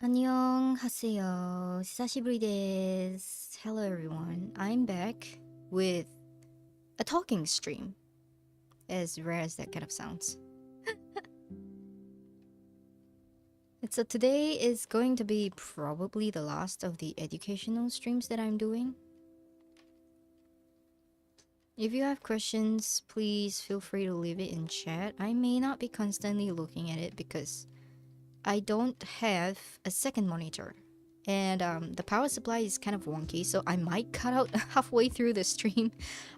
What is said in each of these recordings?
안녕하세요. 久しぶりです. Hello everyone. I'm back with a talking stream. As rare as that kind of sounds. And so today is going to be probably the last of the educational streams that I'm doing. If you have questions, please feel free to leave it in chat. I may not be constantly looking at it because I don't have a second monitor. And the power supply is kind of wonky, so I might cut out halfway through the stream.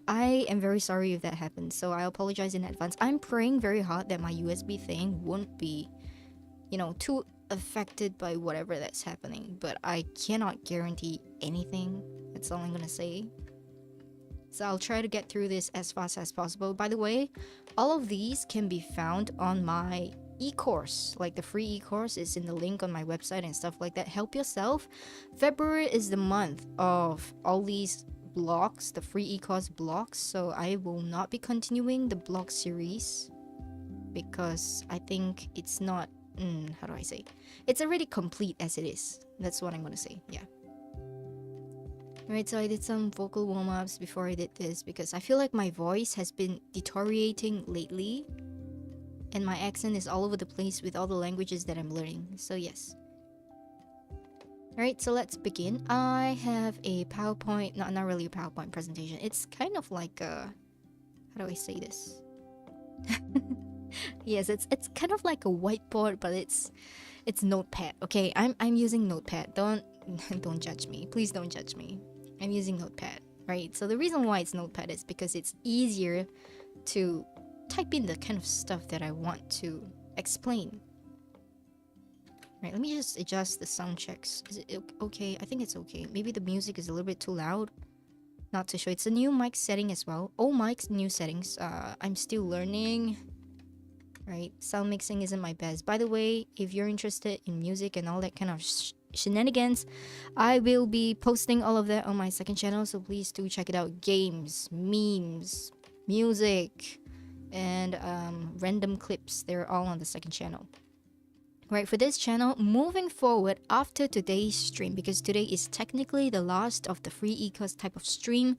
I am very sorry if that happens, so I apologize in advance. I'm praying very hard that my USB thing won't be, too affected by whatever that's happening, but I cannot guarantee anything. That's all I'm gonna say. So I'll try to get through this as fast as possible. By the way, all of these can be found on my e-course. Like the free e-course is in the link on my website and stuff like that. Help yourself. February is the month of all these blocks, the free e-course blocks. So I will not be continuing the blog series because I think it's not, how do I say? It's already complete as it is. That's what I'm gonna say, yeah. Right, so I did some vocal warm-ups before I did this because I feel like my voice has been deteriorating lately and my accent is all over the place with all the languages that I'm learning, so yes. Alright, so let's begin. I have a PowerPoint, not really a PowerPoint presentation. It's kind of like a, how do I say this? Yes, it's kind of like a whiteboard, but it's Notepad. Okay, I'm using Notepad. Don't don't judge me. Please don't judge me. I'm using Notepad, right? So the reason why it's Notepad is because it's easier to type in the kind of stuff that I want to explain. Right, let me just adjust the sound checks. Is it okay? I think it's okay. Maybe the music is a little bit too loud. Not too sure. It's a new mic setting as well. All mics, new settings. I'm still learning. Right, sound mixing isn't my best. By the way, if you're interested in music and all that kind of shenanigans, I will be posting all of that on my second channel, so please do check it out. Games, memes, music, and random clips, they're all on the second channel. Right, for this channel, moving forward after today's stream, because today is technically the last of the free e-course type of stream,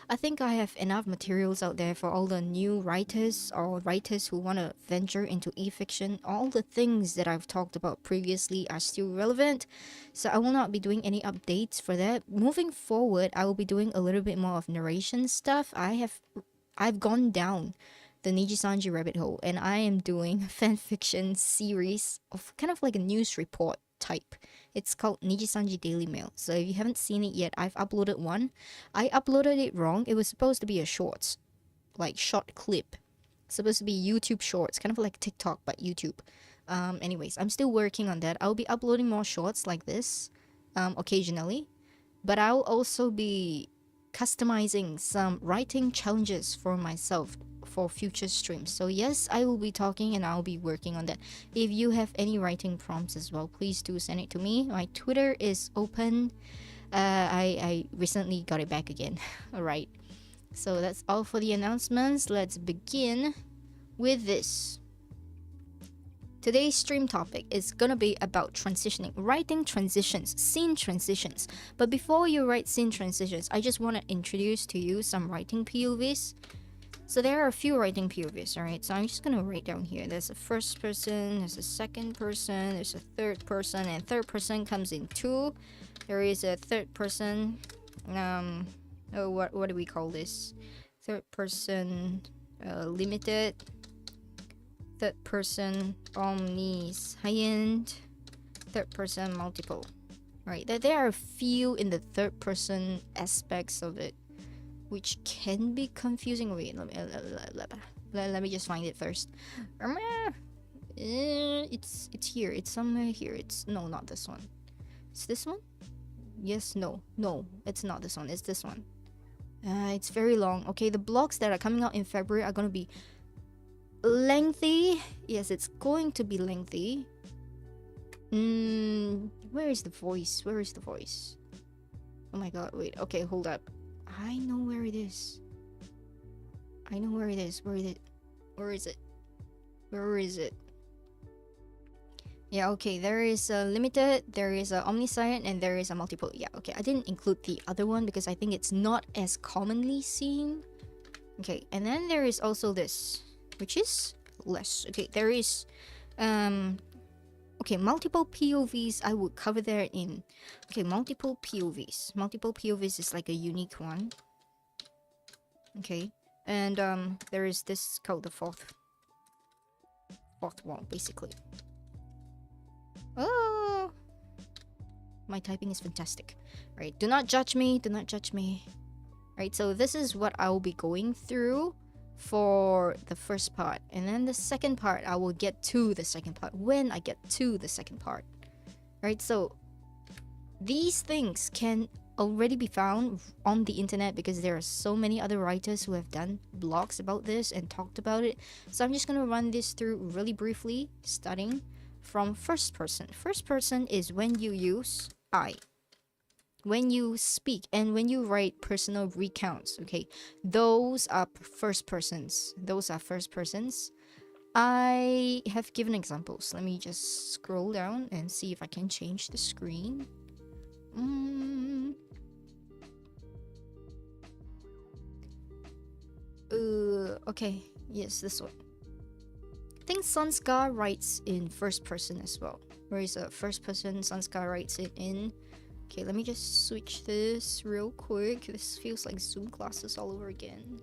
I think I have enough materials out there for all the new writers or writers who want to venture into e-fiction. All the things that I've talked about previously are still relevant, so I will not be doing any updates for that. Moving forward, I will be doing a little bit more of narration stuff. I've gone down the Nijisanji rabbit hole, and I am doing a fanfiction series of kind of like a news report type. It's called Nijisanji Daily Mail. So if you haven't seen it yet, I've uploaded one. I uploaded it wrong. It was supposed to be a shorts, like short clip. It's supposed to be YouTube shorts, kind of like TikTok but YouTube. Anyways, I'm still working on that. I'll be uploading more shorts like this occasionally, but I'll also be customizing some writing challenges for myself for future streams. So yes, I will be talking and I'll be working on that. If you have any writing prompts as well, please do send it to me. My Twitter is open. I recently got it back again. All right, so that's all for the announcements. Let's begin with this. Today's stream topic is gonna be about transitioning, writing transitions, scene transitions. But before you write scene transitions, I just want to introduce to you some writing POVs. So there are a few writing POVs, alright? So I'm just gonna write down here. There's a first person, there's a second person, there's a third person, and third person comes in two. There is a third person, what do we call this? Third person limited. Third person omniscient, third person multiple. Right, there are a few in the third person aspects of it which can be confusing. Wait, let me just find it first. It's here, it's somewhere here. It's no, not this one. It's this one. Yes, no, it's not this one, it's this one. It's very long. Okay, the blogs that are coming out in February are gonna be lengthy. Yes, it's going to be lengthy. Where is the voice? Oh my god, wait, okay, hold up. I know where it is. Where is it? Yeah, okay, there is a limited, there is a omniscient, and there is a multiple. Yeah, okay, I didn't include the other one because I think it's not as commonly seen. Okay, and then there is also this, which is less. Okay, there is, okay, multiple POVs, I would cover there in, okay, multiple POVs. Multiple POVs is like a unique one. Okay, and there is this called the fourth wall, basically. Oh, my typing is fantastic. Right, do not judge me, do not judge me. Right, so this is what I will be going through for the first part, and then the second part I will get to the second part when I get to the second part. Right, so these things can already be found on the internet because there are so many other writers who have done blogs about this and talked about it. So I'm just gonna run this through really briefly, starting from first person. First person is when you use I, when you speak, and when you write personal recounts. Okay, those are first persons. Those are first persons. I have given examples. Let me just scroll down and see if I can change the screen. Okay, yes, this one. I think Sanskar writes in first person as well. Where is a first person? Sanskar writes it in. Okay, let me just switch this real quick. This feels like Zoom classes all over again.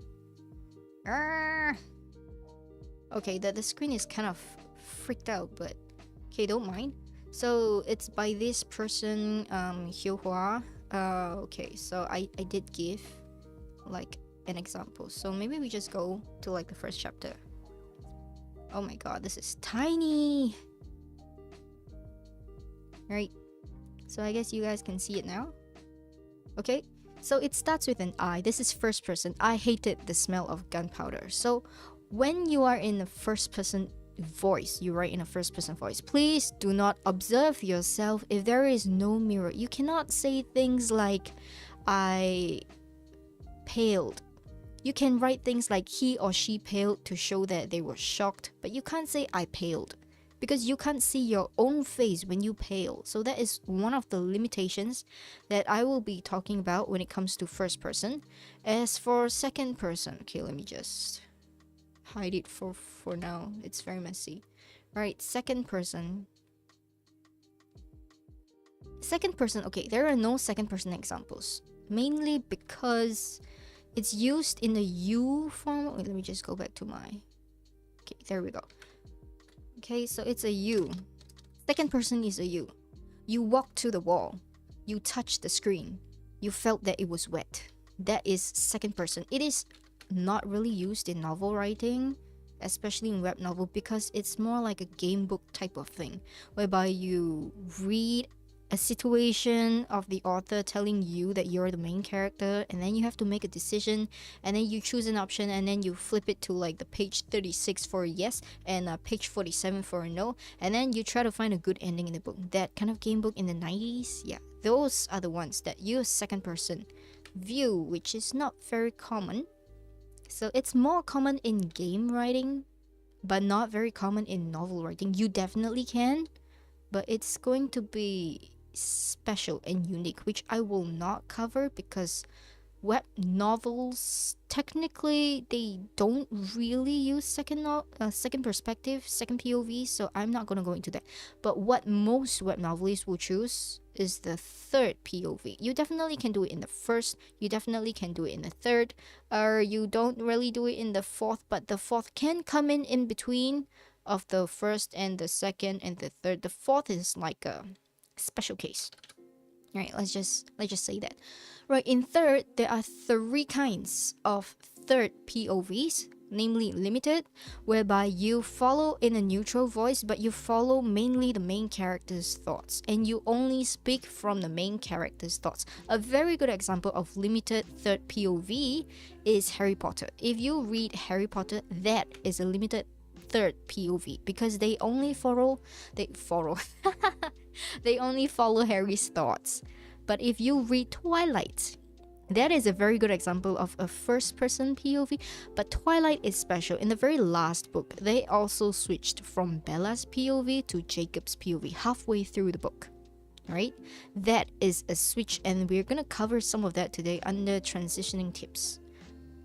Okay, the screen is kind of freaked out, but okay, don't mind. So it's by this person, Hyuhua. Okay, so I did give like an example. So maybe we just go to like the first chapter. Oh my god, this is tiny. Right. So I guess you guys can see it now. Okay. So it starts with an I. This is first person. I hated the smell of gunpowder. So when you are in the first person voice, you write in a first person voice, please do not observe yourself if there is no mirror. You cannot say things like I paled. You can write things like he or she paled to show that they were shocked, but you can't say I paled because you can't see your own face when you pale. So that is one of the limitations that I will be talking about when it comes to first person. As for second person, okay, let me just hide it for now. It's very messy. Right, second person. Second person, okay, there are no second person examples. Mainly because it's used in the you form. Wait, let me just go back to my... Okay, there we go. Okay, so it's a you. Second person is a you. You walked to the wall. You touched the screen. You felt that it was wet. That is second person. It is not really used in novel writing, especially in web novel, because it's more like a game book type of thing, whereby you read a situation of the author telling you that you're the main character, and then you have to make a decision, and then you choose an option, and then you flip it to like the page 36 for a yes and page 47 for a no, and then you try to find a good ending in the book. That kind of game book in the 90s, yeah, those are the ones that use second person view, which is not very common. So it's more common in game writing, but not very common in novel writing. You definitely can, but it's going to be special and unique, which I will not cover because web novels technically they don't really use second perspective, second POV, so I'm not gonna go into that. But what most web novelists will choose is the third POV. You definitely can do it in the first, you definitely can do it in the third, or you don't really do it in the fourth, but the fourth can come in between of the first and the second and the third. The fourth is like a special case. All right, let's just say that. Right, in third, there are three kinds of third POVs, namely limited, whereby you follow in a neutral voice, but you follow mainly the main character's thoughts, and you only speak from the main character's thoughts. A very good example of limited third POV is Harry Potter. If you read Harry Potter, that is a limited third POV because they only follow they only follow Harry's thoughts. But if you read Twilight, That is a very good example of a first-person POV, but Twilight is special. In the very last book, they also switched from Bella's POV to Jacob's POV halfway through the book, right? That is a switch, and we're gonna cover some of that today under transitioning tips.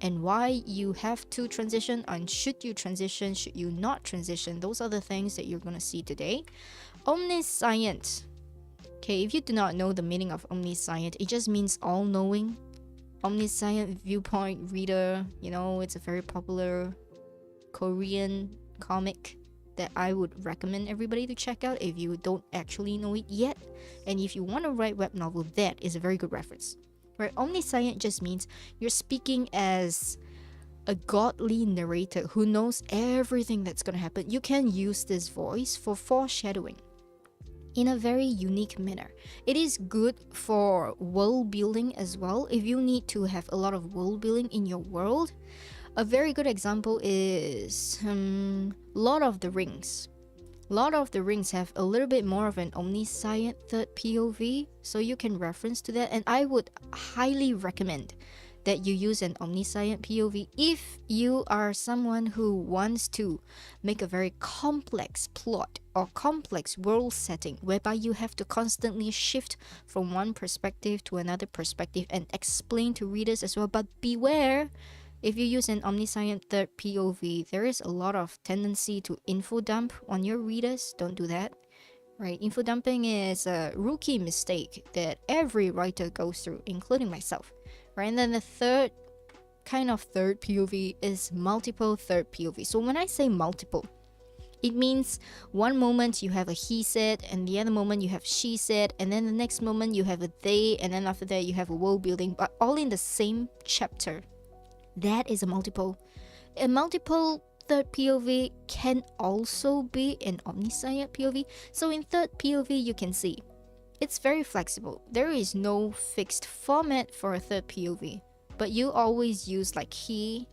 And why you have to transition, and should you transition, should you not transition, those are the things that you're gonna see today. Omniscient. Okay, if you do not know the meaning of omniscient, it just means all-knowing. Omniscient viewpoint reader, you know, it's a very popular Korean comic that I would recommend everybody to check out if you don't actually know it yet. And if you want to write web novel, that is a very good reference. Right? Omniscient just means you're speaking as a godly narrator who knows everything that's going to happen. You can use this voice for foreshadowing in a very unique manner. It is good for world building as well. If you need to have a lot of world building in your world, a very good example is Lord of the Rings. Lord of the Rings have a little bit more of an omniscient third POV, so you can reference to that, and I would highly recommend that you use an omniscient POV if you are someone who wants to make a very complex plot or complex world setting whereby you have to constantly shift from one perspective to another perspective and explain to readers as well. But beware, if you use an omniscient third POV, there is a lot of tendency to info dump on your readers. Don't do that. Right? Info dumping is a rookie mistake that every writer goes through, including myself. Right? And then the third POV is multiple third POV. So when I say multiple, it means one moment you have a he said, and the other moment you have she said, and then the next moment you have a they, and then after that you have a world building, but all in the same chapter. That is a multiple. A multiple third POV can also be an omniscient POV. So in third POV, you can see it's very flexible. There is no fixed format for a third POV, but you always use like he,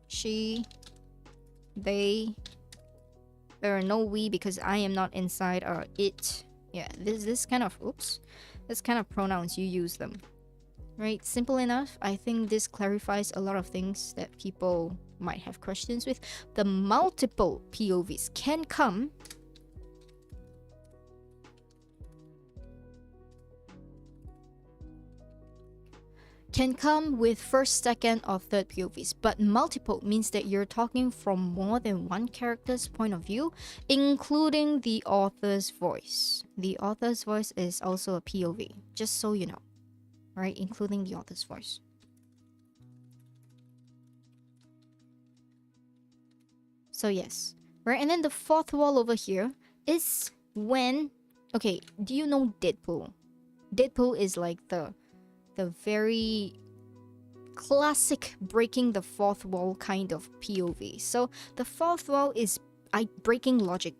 she, they. There are no we because I am not inside, or it. Yeah, this kind of pronouns, you use them. Right? Simple enough. I think this clarifies a lot of things that people might have questions with. The multiple POVs can come with first, second, or third POVs, but multiple means that you're talking from more than one character's point of view, including the author's voice. The author's voice is also a POV, just so you know. Right, including the author's voice. So yes, right, and then the fourth wall over here is when, okay, do you know Deadpool? Deadpool is like the very classic breaking the fourth wall kind of POV. So the fourth wall is breaking logic.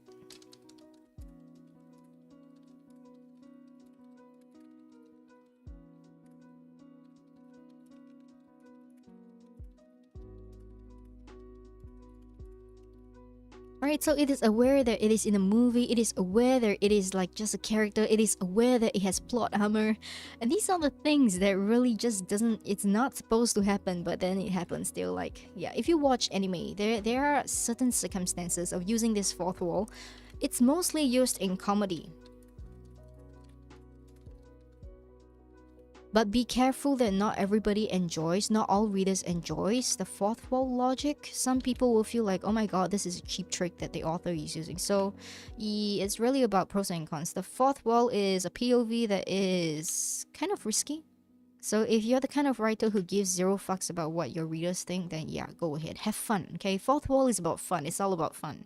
Right, so it is aware that it is in a movie, it is aware that it is like just a character, it is aware that it has plot armor, and these are the things that really just it's not supposed to happen, but then it happens still. Like, yeah, if you watch anime, there are certain circumstances of using this fourth wall. It's mostly used in comedy. But be careful that not everybody enjoys, not all readers enjoys the fourth wall logic. Some people will feel like, oh my god, this is a cheap trick that the author is using. So it's really about pros and cons. The fourth wall is a POV that is kind of risky. So if you're the kind of writer who gives zero fucks about what your readers think, then yeah, go ahead, have fun. Okay, fourth wall is about fun. It's all about fun.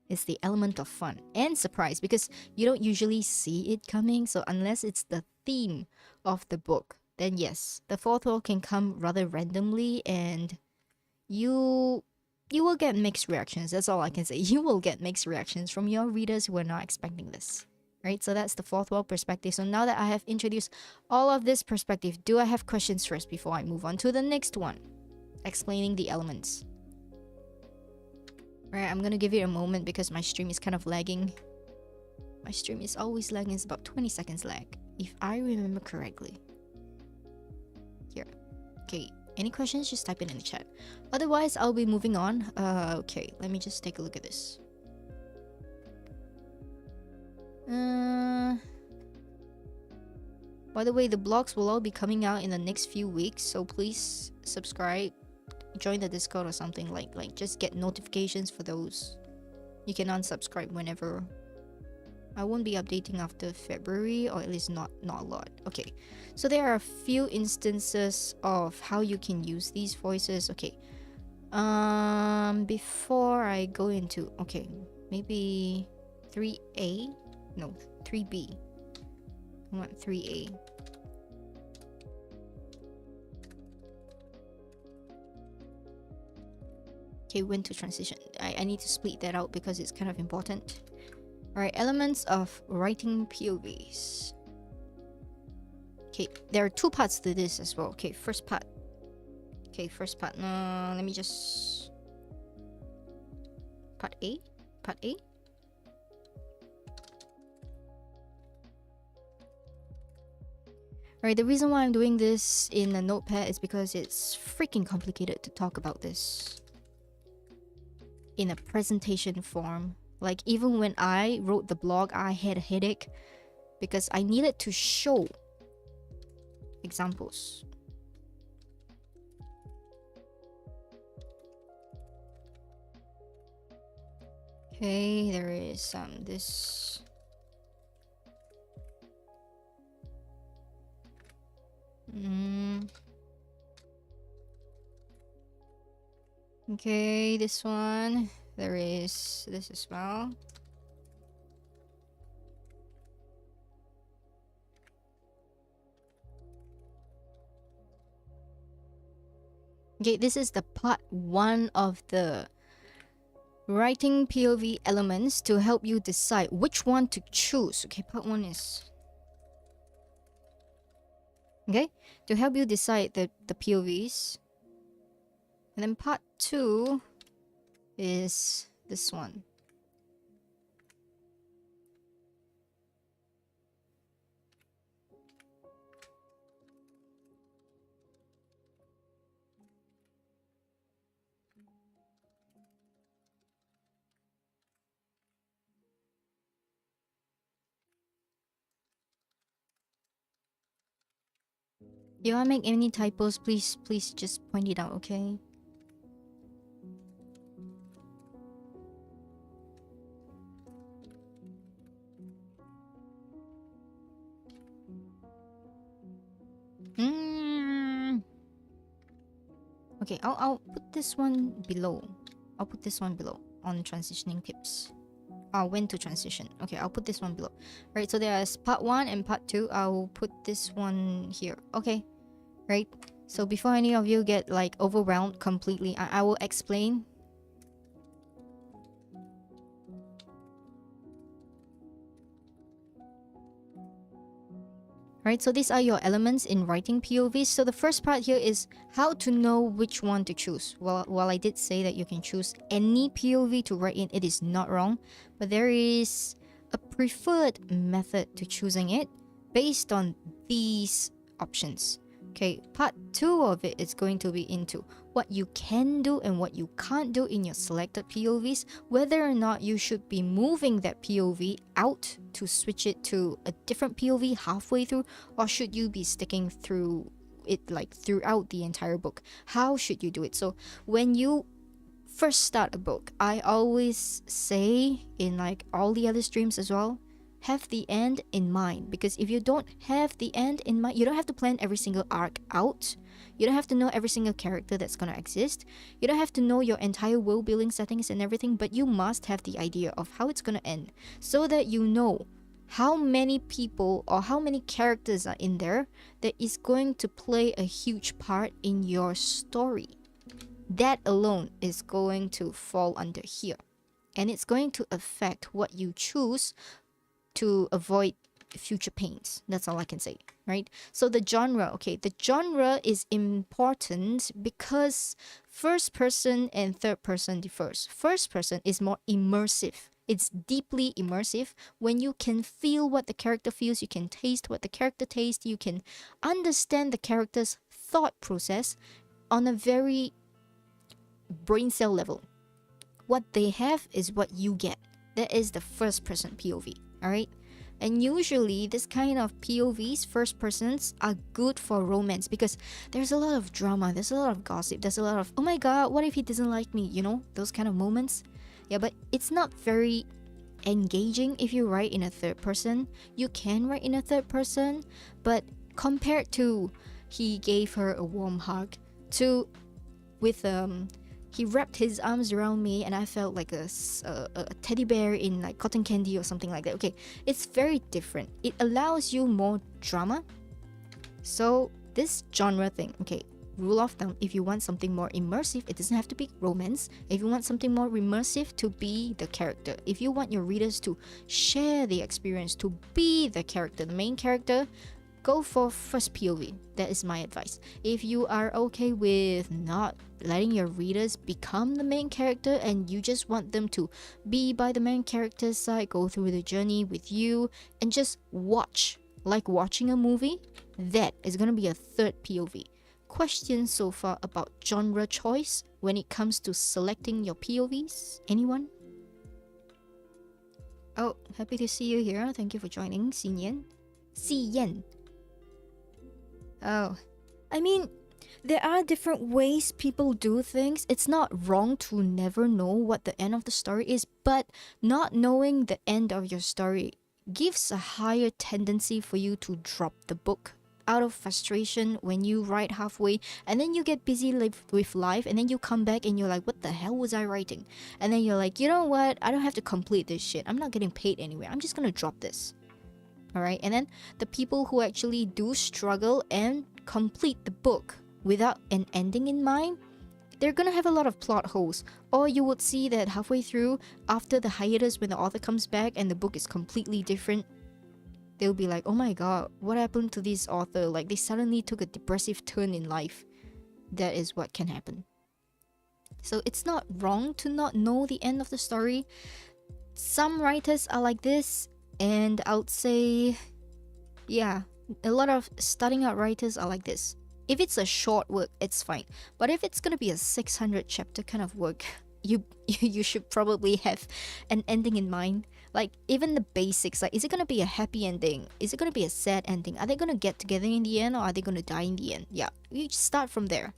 It's the element of fun and surprise, because you don't usually see it coming. So unless it's the theme of the book, then yes, the fourth wall can come rather randomly, and you will get mixed reactions. That's all I can say. You will get mixed reactions from your readers who are not expecting this. Right? So that's the fourth wall perspective. So now that I have introduced all of this perspective, do I have questions first before I move on to the next one? Explaining the elements. Right, I'm gonna give it a moment because my stream is kind of lagging. My stream is always lagging. It's about 20 seconds lag, if I remember correctly. Okay, any questions, just type it in the chat. Otherwise, I'll be moving on. Okay, let me just take a look at this. By the way, the blogs will all be coming out in the next few weeks, so please subscribe, join the Discord or something, like just get notifications for those. You can unsubscribe whenever. I won't be updating after February, or at least not a lot. Okay, so there are a few instances of how you can use these voices. Okay, before I go into, okay, maybe 3A, no, 3B. I want 3A. Okay, when to transition. I need to split that out because it's kind of important. Alright, elements of writing POVs. Okay, there are two parts to this as well. Okay, first part. Let me just... Part A? Part A? Alright, the reason why I'm doing this in a notepad is because it's freaking complicated to talk about this in a presentation form. Like, even when I wrote the blog, I had a headache because I needed to show examples. Okay, there is this. Okay, this one. There is this as well. Okay, this is the part 1 of the writing POV elements to help you decide which one to choose. Okay, part 1 is... Okay, to help you decide the POVs. And then part 2 is this one. If I make any typos, please just point it out, okay? Okay, I'll put this one below. I'll put this one below on transitioning tips. When to transition. Okay, I'll put this one below. Right, so there's part 1 and part 2. I'll put this one here. Okay, right? So before any of you get like overwhelmed completely, I will explain. Right, so these are your elements in writing POVs. So the first part here is how to know which one to choose. Well, while I did say that you can choose any POV to write in, it is not wrong. But there is a preferred method to choosing it based on these options. Okay, part 2 of it is going to be into what you can do and what you can't do in your selected POVs, whether or not you should be moving that POV out to switch it to a different POV halfway through, or should you be sticking through it like throughout the entire book. How should you do it? So when you first start a book, I always say in like all the other streams as well, have the end in mind, because if you don't have the end in mind, you don't have to plan every single arc out. You don't have to know every single character that's gonna exist. You don't have to know your entire world building settings and everything, but you must have the idea of how it's gonna end, so that you know how many people or how many characters are in there that is going to play a huge part in your story. That alone is going to fall under here, and it's going to affect what you choose to avoid future pains. That's all I can say, right? So the genre, okay, the genre is important because first person and third person differs. First person is more immersive. It's deeply immersive when you can feel what the character feels, you can taste what the character tastes, you can understand the character's thought process on a very brain cell level. What they have is what you get. That is the first person POV, alright? And usually this kind of POVs, first persons, are good for romance because there's a lot of drama, there's a lot of gossip, there's a lot of, oh my god, what if he doesn't like me? You know, those kind of moments. Yeah, but it's not very engaging if you write in a third person. You can write in a third person, but compared to he gave her a warm hug, to with he wrapped his arms around me and I felt like a teddy bear in like cotton candy or something like that. Okay, it's very different. It allows you more drama. So this genre thing, okay, rule of thumb, if you want something more immersive, it doesn't have to be romance. If you want something more immersive, to be the character. If you want your readers to share the experience, to be the character, the main character, go for first POV. That is my advice. If you are okay with not letting your readers become the main character and you just want them to be by the main character's side, go through the journey with you and just watch, like watching a movie, that is going to be a third POV. Questions so far about genre choice when it comes to selecting your POVs? Anyone? Oh, happy to see you here. Thank you for joining. Xin Yan. Si Yan. Oh, I mean, there are different ways people do things. It's not wrong to never know what the end of the story is, but not knowing the end of your story gives a higher tendency for you to drop the book out of frustration when you write halfway and then you get busy with life and then you come back and you're like, what the hell was I writing? And then you're like, you know what? I don't have to complete this shit. I'm not getting paid anyway. I'm just gonna drop this. Alright, and then the people who actually do struggle and complete the book without an ending in mind, they're gonna have a lot of plot holes. Or you would see that halfway through, after the hiatus, when the author comes back and the book is completely different, they'll be like, oh my god, what happened to this author? Like, they suddenly took a depressive turn in life. That is what can happen. So it's not wrong to not know the end of the story. Some writers are like this, and I would say, yeah, a lot of starting out writers are like this. If it's a short work, it's fine. But if it's gonna be a 600 chapter kind of work, you should probably have an ending in mind. Like, even the basics, like, is it gonna be a happy ending? Is it gonna be a sad ending? Are they gonna get together in the end, or are they gonna die in the end? Yeah, you just start from there.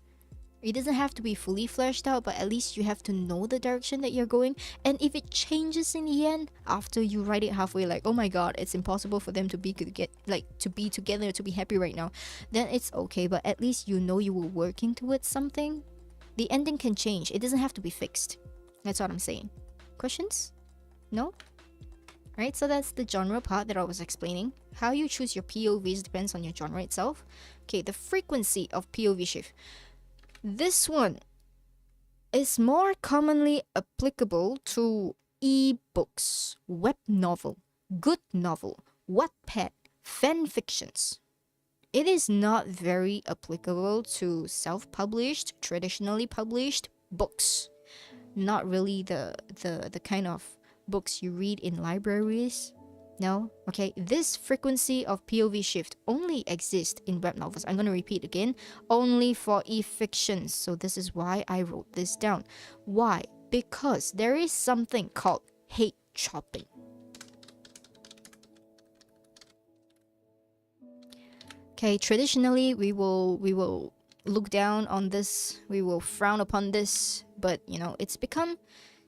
It doesn't have to be fully fleshed out, but at least you have to know the direction that you're going. And if it changes in the end, after you write it halfway, like, oh my god, it's impossible for them to be together, to be happy right now, then it's okay. But at least you know you were working towards something. The ending can change. It doesn't have to be fixed. That's what I'm saying. Questions? No? Right, so that's the genre part that I was explaining. How you choose your POVs depends on your genre itself. Okay, the frequency of POV shift. This one is more commonly applicable to e-books, web novel, good novel, Wattpad, fan fictions. It is not very applicable to self-published, traditionally published books. Not really the kind of books you read in libraries. No? Okay, this frequency of POV shift only exists in web novels. I'm going to repeat again, only for e-fictions. So this is why I wrote this down. Why? Because there is something called hate shopping. Okay, traditionally we will look down on this, we will frown upon this, but you know, it's become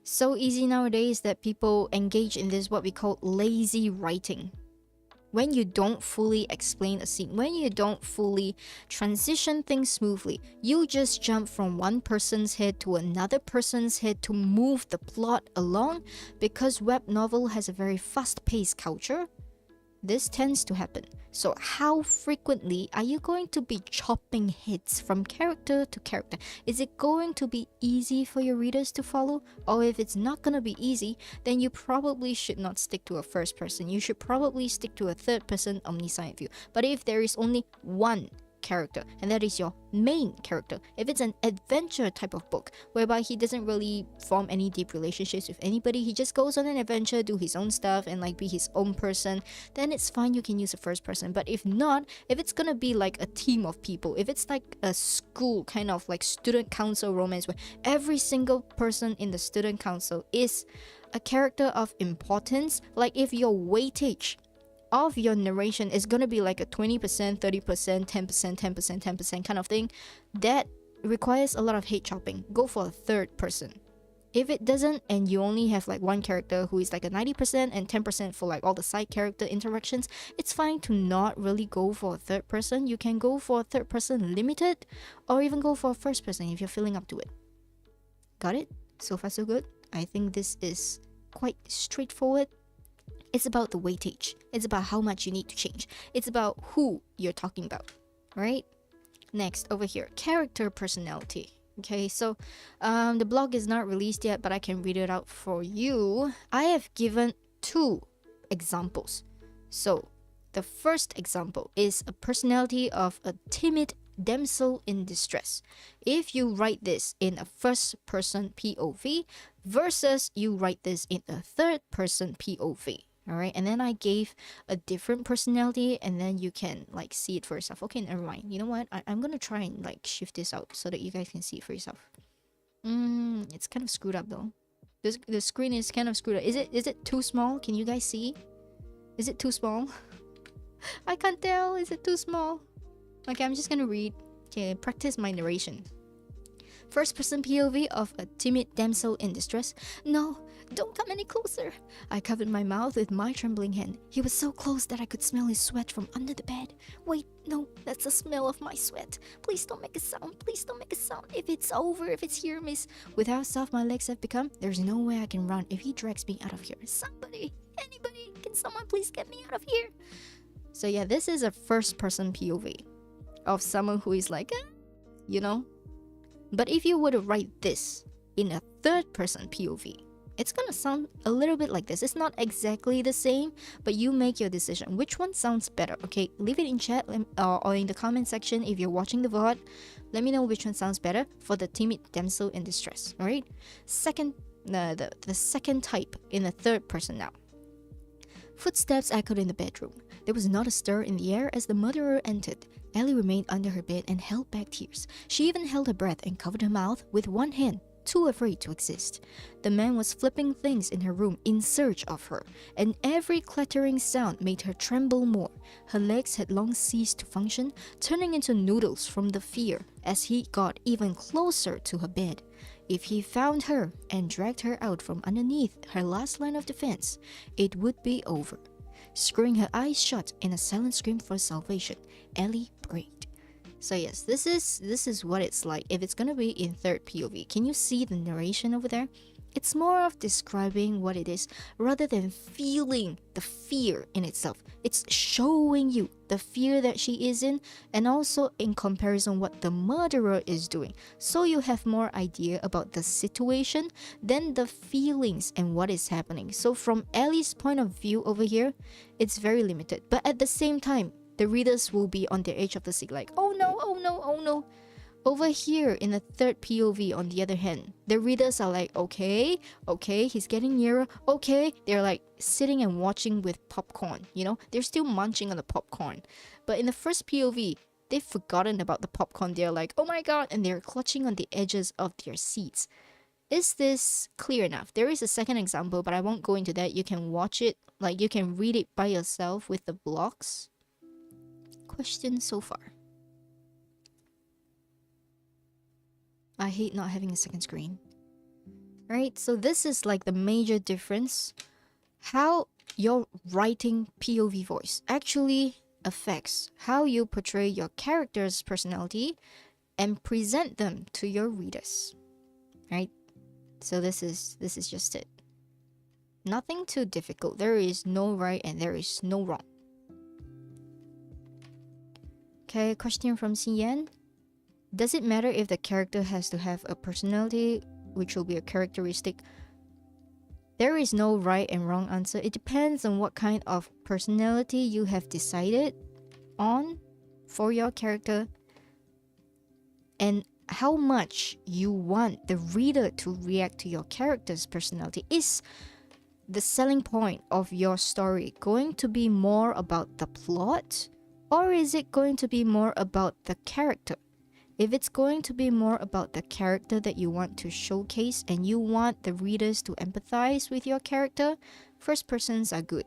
so easy nowadays that people engage in this, what we call lazy writing. When you don't fully explain a scene, when you don't fully transition things smoothly, you just jump from one person's head to another person's head to move the plot along. Because web novel has a very fast-paced culture, this tends to happen. So how frequently are you going to be chopping hits from character to character? Is it going to be easy for your readers to follow? Or if it's not going to be easy, then you probably should not stick to a first person. You should probably stick to a third person omniscient view. But if there is only one character, and that is your main character. If it's an adventure type of book, whereby he doesn't really form any deep relationships with anybody, he just goes on an adventure, do his own stuff, and like be his own person, then it's fine, you can use a first person. But if not, if it's gonna be like a team of people, if it's like a school kind of like student council romance where every single person in the student council is a character of importance, like if your weightage of your narration is gonna be like a 20%, 30%, 10%, 10%, 10% kind of thing, that requires a lot of head chopping. Go for a third person. If it doesn't, and you only have like one character who is like a 90% and 10% for like all the side character interactions, it's fine to not really go for a third person. You can go for a third person limited, or even go for a first person if you're feeling up to it. Got it? So far so good. I think this is quite straightforward. It's about the weightage. It's about how much you need to change. It's about who you're talking about, right? Next, over here, character personality. Okay, so the blog is not released yet, but I can read it out for you. I have given 2 examples. So the first example is a personality of a timid damsel in distress. If you write this in a first person POV versus you write this in a third person POV. Alright, and then I gave a different personality, and then you can like see it for yourself. Okay, never mind. You know what? I'm gonna try and like shift this out so that you guys can see it for yourself. It's kind of screwed up though. The screen is kind of screwed up. Is it too small? Can you guys see? Is it too small? I can't tell. Is it too small? Okay, I'm just gonna read. Okay, practice my narration. First person POV of a timid damsel in distress. No, don't come any closer. I covered my mouth with my trembling hand. He was so close that I could smell his sweat from under the bed. Wait, no, that's the smell of my sweat. Please don't make a sound. Please don't make a sound. If it's over, if it's here, miss. With how soft my legs have become, there's no way I can run if he drags me out of here. Somebody, anybody, can someone please get me out of here? So yeah, this is a first person POV of someone who is like, you know. But if you were to write this in a third person POV, it's gonna sound a little bit like this. It's not exactly the same, but you make your decision. Which one sounds better? Okay, leave it in chat or in the comment section if you're watching the VOD. Let me know which one sounds better for the timid damsel in distress. Alright? Second, the second type in the third person now. Footsteps echoed in the bedroom. There was not a stir in the air as the murderer entered. Ellie remained under her bed and held back tears. She even held her breath and covered her mouth with one hand, too afraid to exist. The man was flipping things in her room in search of her, and every clattering sound made her tremble more. Her legs had long ceased to function, turning into noodles from the fear as he got even closer to her bed. If he found her and dragged her out from underneath her last line of defense, it would be over. Screwing her eyes shut in a silent scream for salvation, Ellie prayed. So yes, this is what it's like if it's gonna be in third POV. Can you see the narration over there? It's more of describing what it is rather than feeling the fear in itself. It's showing you the fear that she is in, and also in comparison what the murderer is doing. So you have more idea about the situation than the feelings and what is happening. So from Ellie's point of view over here, it's very limited. But at the same time, the readers will be on the edge of the seat like, oh no, oh no, oh no. Over here in the third POV, on the other hand, the readers are like, okay, he's getting nearer, okay. They're like sitting and watching with popcorn, you know? They're still munching on the popcorn. But in the first POV, they've forgotten about the popcorn. They're like, oh my god, and they're clutching on the edges of their seats. Is this clear enough? There is a second example, but I won't go into that. You can watch it, like you can read it by yourself with the blocks. Question so far. I hate not having a second screen. Right, so this is like the major difference. How your writing POV voice actually affects how you portray your character's personality and present them to your readers. Right? So this is just it. Nothing too difficult. There is no right and there is no wrong. Okay, question from Xian. Does it matter if the character has to have a personality, which will be a characteristic? There is no right and wrong answer. It depends on what kind of personality you have decided on for your character and how much you want the reader to react to your character's personality. Is the selling point of your story going to be more about the plot, or is it going to be more about the character? If it's going to be more about the character that you want to showcase and you want the readers to empathize with your character, first persons are good.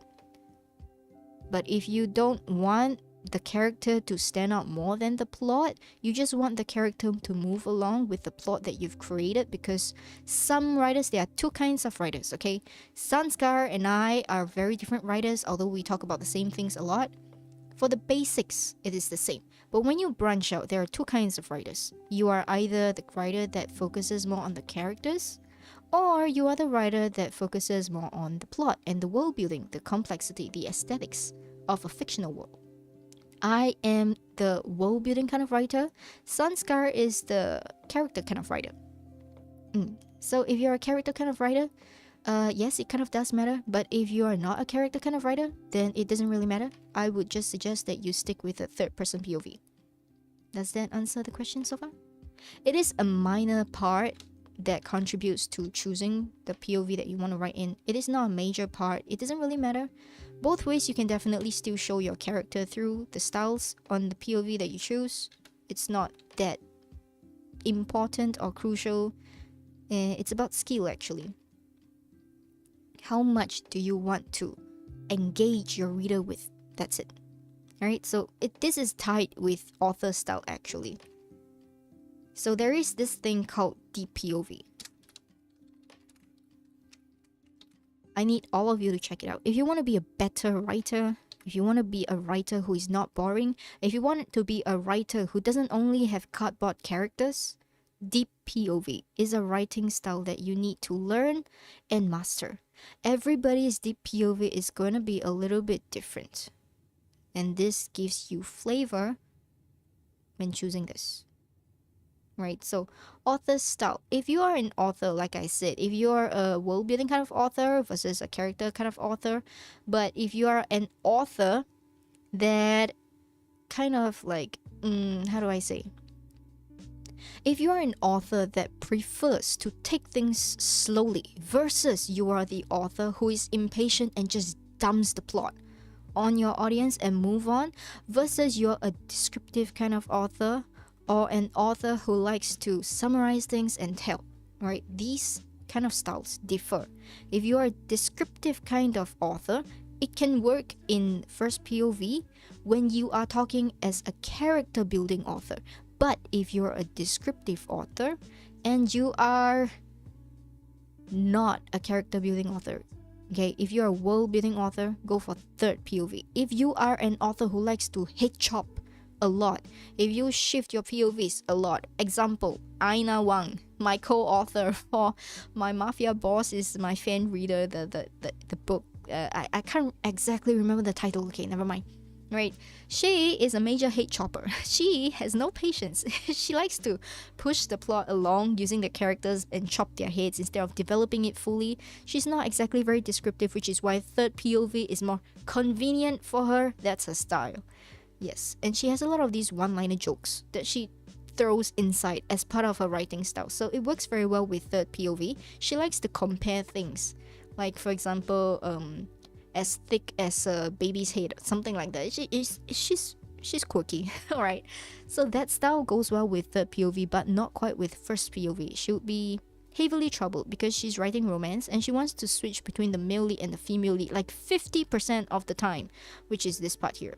But if you don't want the character to stand out more than the plot, you just want the character to move along with the plot that you've created, because some writers, there are two kinds of writers, okay? Sanskar and I are very different writers, although we talk about the same things a lot. For the basics, it is the same. But when you branch out, there are two kinds of writers. You are either the writer that focuses more on the characters, or you are the writer that focuses more on the plot and the world building, the complexity, the aesthetics of a fictional world. I am the world building kind of writer. Sanskar is the character kind of writer. So if you're a character kind of writer, yes, it kind of does matter. But if you are not a character kind of writer, then it doesn't really matter. I would just suggest that you stick with a third person POV. Does that answer the question so far? It is a minor part that contributes to choosing the POV that you want to write in. It is not a major part. It doesn't really matter. Both ways, you can definitely still show your character through the styles on the POV that you choose. It's not that important or crucial. It's about skill, actually. How much do you want to engage your reader with? That's it. Alright, so this is tied with author style, actually. So there is this thing called deep POV. I need all of you to check it out. If you want to be a better writer, if you want to be a writer who is not boring, if you want to be a writer who doesn't only have cardboard characters, deep POV is a writing style that you need to learn and master. Everybody's deep POV is going to be a little bit different. And this gives you flavor when choosing this. Right, so author style. If you are an author, like I said, if you are a world building kind of author versus a character kind of author, but if you are an author that kind of like, how do I say? If you are an author that prefers to take things slowly versus you are the author who is impatient and just dumps the plot on your audience and move on, versus you're a descriptive kind of author, or an author who likes to summarize things and tell, right? These kind of styles differ. If you are a descriptive kind of author, it can work in first POV when you are talking as a character building author. But if you're a descriptive author and you are not a character building author, okay, if you're a world building author, go for third POV. If you are an author who likes to head chop a lot, if you shift your POVs a lot, example, Aina Wang, my co-author for My Mafia Boss is My Fan Reader, the book. I can't exactly remember the title. Okay, never mind. Right, she is a major hate chopper. She has no patience. She likes to push the plot along using the characters and chop their heads instead of developing it fully. She's not exactly very descriptive, which is why third POV is more convenient for her. That's her style. Yes, and she has a lot of these one-liner jokes that she throws inside as part of her writing style. So it works very well with third POV. She likes to compare things. Like, for example, as thick as a baby's head, something like that. She's quirky. Alright. So that style goes well with third POV, but not quite with first POV. She would be heavily troubled because she's writing romance and she wants to switch between the male lead and the female lead like 50% of the time, which is this part here.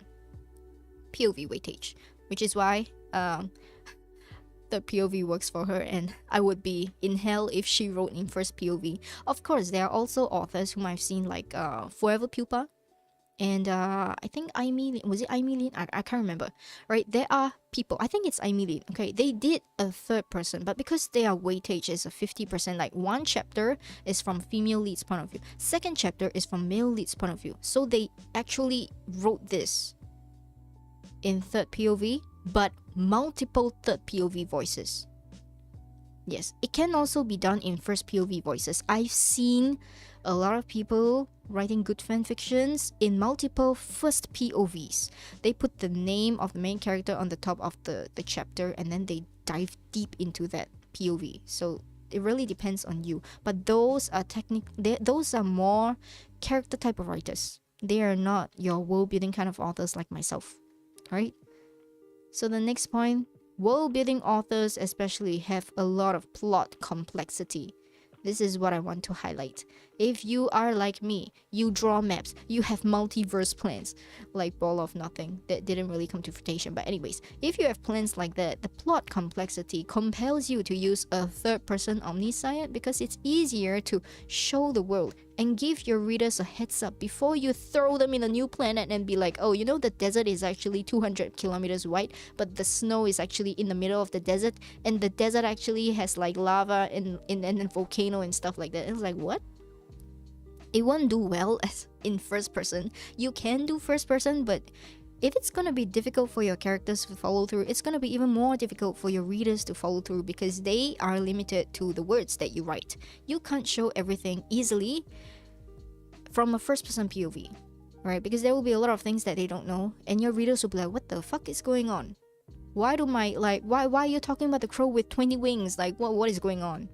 POV weightage, which is why the POV works for her, and I would be in hell if she wrote in first POV. Of course, there are also authors whom I've seen like Forever Pupa and I think Aimee, was it Aimee? I can't remember. Right, there are people, I think it's Aimee, okay, they did a third person, but because their weightage is a 50%, like one chapter is from female lead's point of view, second chapter is from male lead's point of view, so they actually wrote this in third POV, but multiple third POV voices. Yes, it can also be done in first POV voices. I've seen a lot of people writing good fan fictions in multiple first POVs. They put the name of the main character on the top of the chapter, and then they dive deep into that POV. So it really depends on you. But those are those are more character type of writers. They are not your world building kind of authors like myself. Right? So the next point, world building authors especially have a lot of plot complexity. This is what I want to highlight. If you are like me, you draw maps, you have multiverse plans, like Ball of Nothing, that didn't really come to fruition. But anyways, if you have plans like that, the plot complexity compels you to use a third-person omniscient because it's easier to show the world and give your readers a heads up before you throw them in a new planet and be like, oh, you know, the desert is actually 200 kilometers wide, but the snow is actually in the middle of the desert, and the desert actually has like lava and volcano and stuff like that. It's like, what? It won't do well as in first person. You can do first person, but if it's gonna be difficult for your characters to follow through, it's gonna be even more difficult for your readers to follow through because they are limited to the words that you write. You can't show everything easily from a first person POV, right? Because there will be a lot of things that they don't know, and your readers will be like, what the fuck is going on? Why are you talking about the crow with 20 wings? Like, what is going on?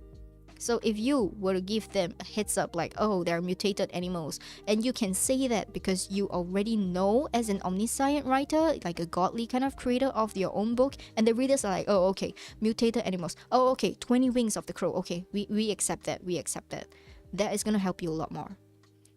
So if you were to give them a heads up like, oh, they're mutated animals, and you can say that because you already know as an omniscient writer, like a godly kind of creator of your own book, and the readers are like, oh, okay, mutated animals. Oh, okay, 20 wings of the crow. Okay, we accept that. We accept that. That is going to help you a lot more.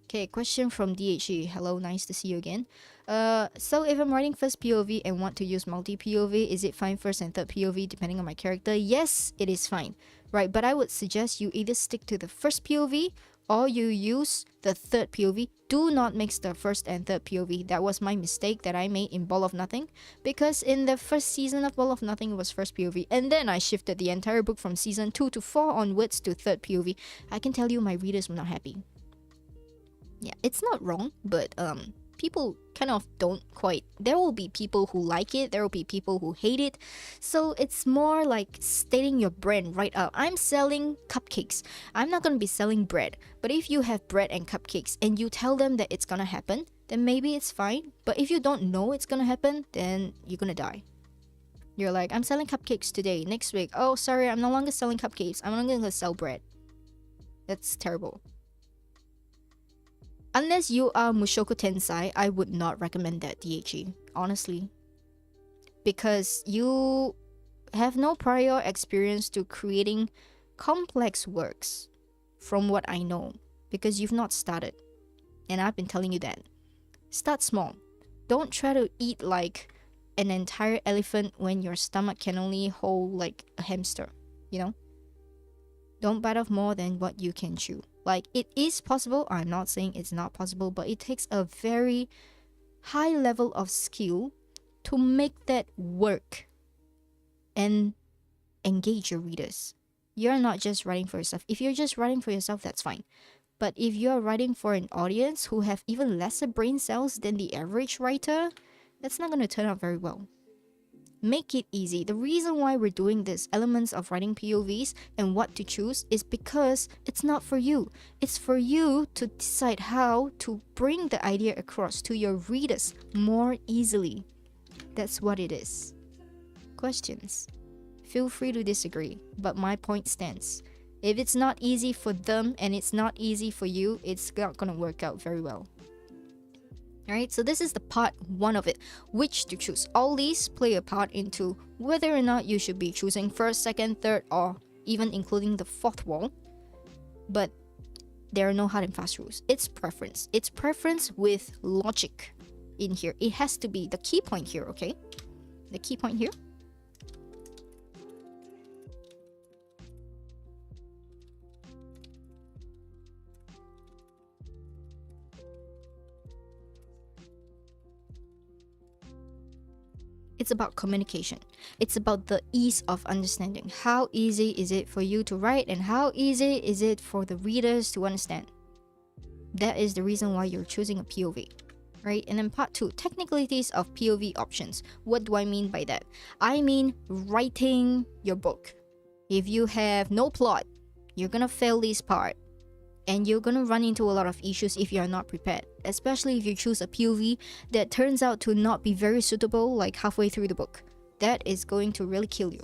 Okay, question from DHE. Hello, nice to see you again. So if I'm writing first POV and want to use multi-POV, is it fine first and third POV depending on my character? Yes, it is fine. Right, but I would suggest you either stick to the first POV or you use the third POV. Do not mix the first and third POV. That was my mistake that I made in Ball of Nothing, because in the first season of Ball of Nothing it was first POV, and then I shifted the entire book from season 2 to 4 onwards to third POV. I can tell you my readers were not happy. Yeah, it's not wrong, but people kind of don't quite. There will be people who like it, there will be people who hate it. So it's more like stating your brand right out. I'm selling cupcakes. I'm not going to be selling bread. But if you have bread and cupcakes and you tell them that it's going to happen, then maybe it's fine. But if you don't know it's going to happen, then you're going to die. You're like, I'm selling cupcakes today, next week, oh, sorry, I'm no longer selling cupcakes. I'm only going to sell bread. That's terrible. Unless you are Mushoku Tensei, I would not recommend that, DHE, honestly. Because you have no prior experience to creating complex works, from what I know, because you've not started. And I've been telling you that. Start small. Don't try to eat like an entire elephant when your stomach can only hold like a hamster, you know? Don't bite off more than what you can chew. Like, it is possible, I'm not saying it's not possible, but it takes a very high level of skill to make that work and engage your readers. You're not just writing for yourself. If you're just writing for yourself, that's fine. But if you're writing for an audience who have even lesser brain cells than the average writer, that's not going to turn out very well. Make it easy. The reason why we're doing this elements of writing POVs and what to choose is because it's not for you. It's for you to decide how to bring the idea across to your readers more easily. That's what it is. Questions? Feel free to disagree, but my point stands. If it's not easy for them and it's not easy for you, it's not going to work out very well. Alright, so this is the part 1 of it, which to choose. All these play a part into whether or not you should be choosing first, second, third, or even including the fourth wall. But there are no hard and fast rules. It's preference. It's preference with logic in here. It has to be the key point here, okay? The key point here. It's about communication. It's about the ease of understanding. How easy is it for you to write, and how easy is it for the readers to understand? That is the reason why you're choosing a POV, right? And then part 2, technicalities of POV options. What do I mean by that? I mean writing your book. If you have no plot, you're gonna fail this part. And you're gonna run into a lot of issues if you're not prepared, especially if you choose a POV that turns out to not be very suitable like halfway through the book. That is going to really kill you.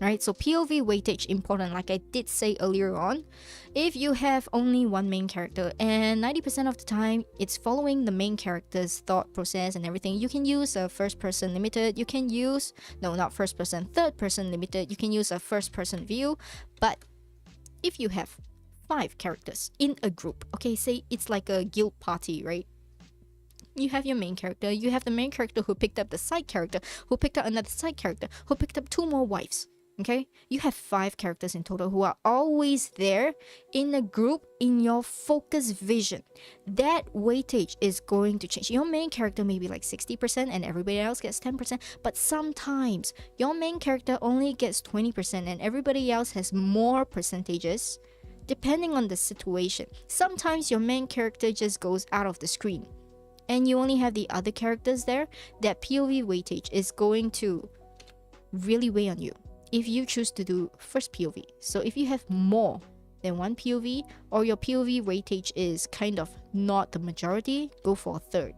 right? So POV weightage important, like I did say earlier on. If you have only one main character and 90% of the time it's following the main character's thought process and everything, you can use a first person limited. You can use, no, not first person, third person limited. You can use a first person view. But if you have 5 characters in a group, okay, say it's like a guild party, right? You have your main character, you have the main character who picked up the side character, who picked up another side character, who picked up 2 more wives. Okay, you have 5 characters in total who are always there in a group in your focus vision. That weightage is going to change. Your main character may be like 60% and everybody else gets 10%, but sometimes your main character only gets 20% and everybody else has more percentages depending on the situation. Sometimes your main character just goes out of the screen and you only have the other characters there. That POV weightage is going to really weigh on you if you choose to do first POV. So if you have more than one POV, or your POV weightage is kind of not the majority, go for a third.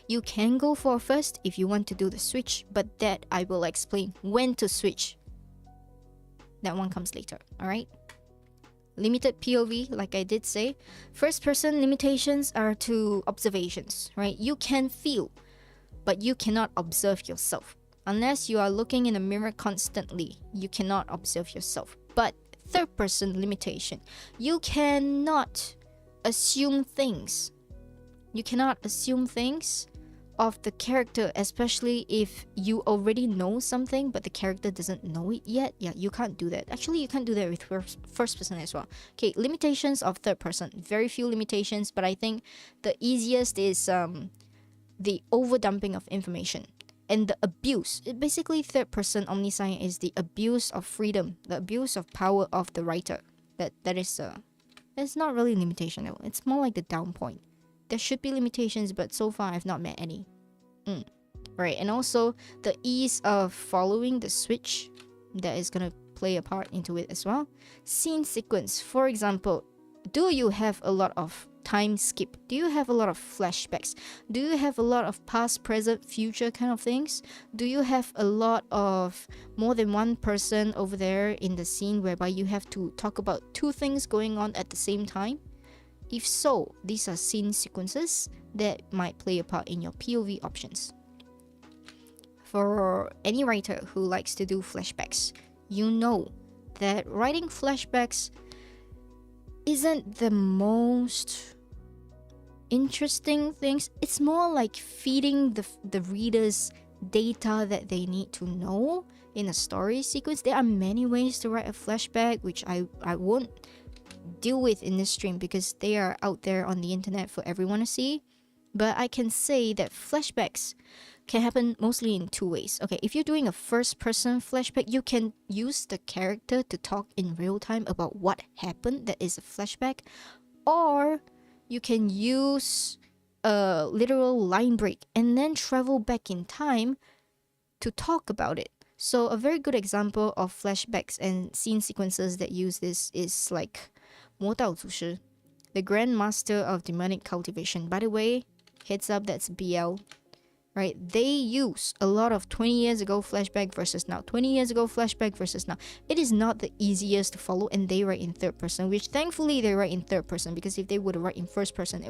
You can go for a first if you want to do the switch, but that I will explain when to switch. That one comes later, alright? Limited POV, like I did say, first person limitations are to observations, right? You can feel, but you cannot observe yourself. Unless you are looking in a mirror constantly, you cannot observe yourself. But third person limitation, you cannot assume things. You cannot assume things of the character, especially if you already know something but the character doesn't know it yet. Yeah, you can't do that. Actually, you can't do that with first person as well. Okay, limitations of third person. Very few limitations, but I think the easiest is the overdumping of information. And the abuse, basically third person omniscient is the abuse of freedom, the abuse of power of the writer. That is it's not really a limitation though. It's more like the down point. There should be limitations, but so far I've not met any. Right, and also the ease of following the switch, that is gonna play a part into it as well. Scene sequence, for example, do you have a lot of time skip? Do you have a lot of flashbacks? Do you have a lot of past, present, future kind of things? Do you have a lot of more than one person over there in the scene whereby you have to talk about 2 things going on at the same time? If so, these are scene sequences that might play a part in your POV options. For any writer who likes to do flashbacks, you know that writing flashbacks isn't the most interesting things. It's more like feeding the readers data that they need to know in a story sequence. There are many ways to write a flashback, which I won't deal with in this stream because they are out there on the internet for everyone to see. But I can say that flashbacks can happen mostly in 2 ways. Okay, if you're doing a first person flashback, you can use the character to talk in real time about what happened, that is a flashback, or you can use a literal line break and then travel back in time to talk about it. So a very good example of flashbacks and scene sequences that use this is like 魔道祖师, the Grand Master of Demonic Cultivation. By the way, heads up, that's BL. Right? They use a lot of 20 years ago flashback versus now. 20 years ago flashback versus now. It is not the easiest to follow, and they write in third person, which thankfully they write in third person, because if they would write in first person,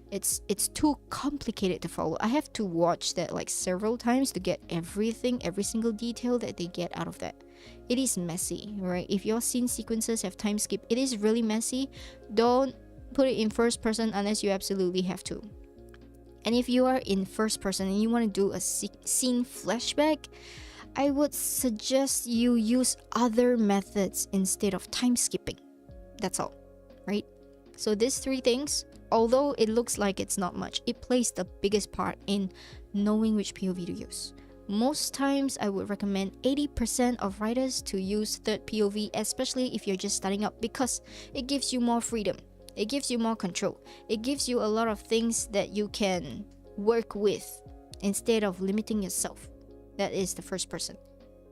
it's too complicated to follow. I have to watch that like several times to get everything, every single detail that they get out of that. It is messy, right? If your scene sequences have time skip, it is really messy. Don't put it in first person unless you absolutely have to. And if you are in first person and you want to do a scene flashback, I would suggest you use other methods instead of time skipping. That's all, right? So these 3 things, although it looks like it's not much, it plays the biggest part in knowing which POV to use. Most times I would recommend 80% of writers to use third POV, especially if you're just starting up, because it gives you more freedom. It gives you more control. It gives you a lot of things that you can work with instead of limiting yourself. That is the first person.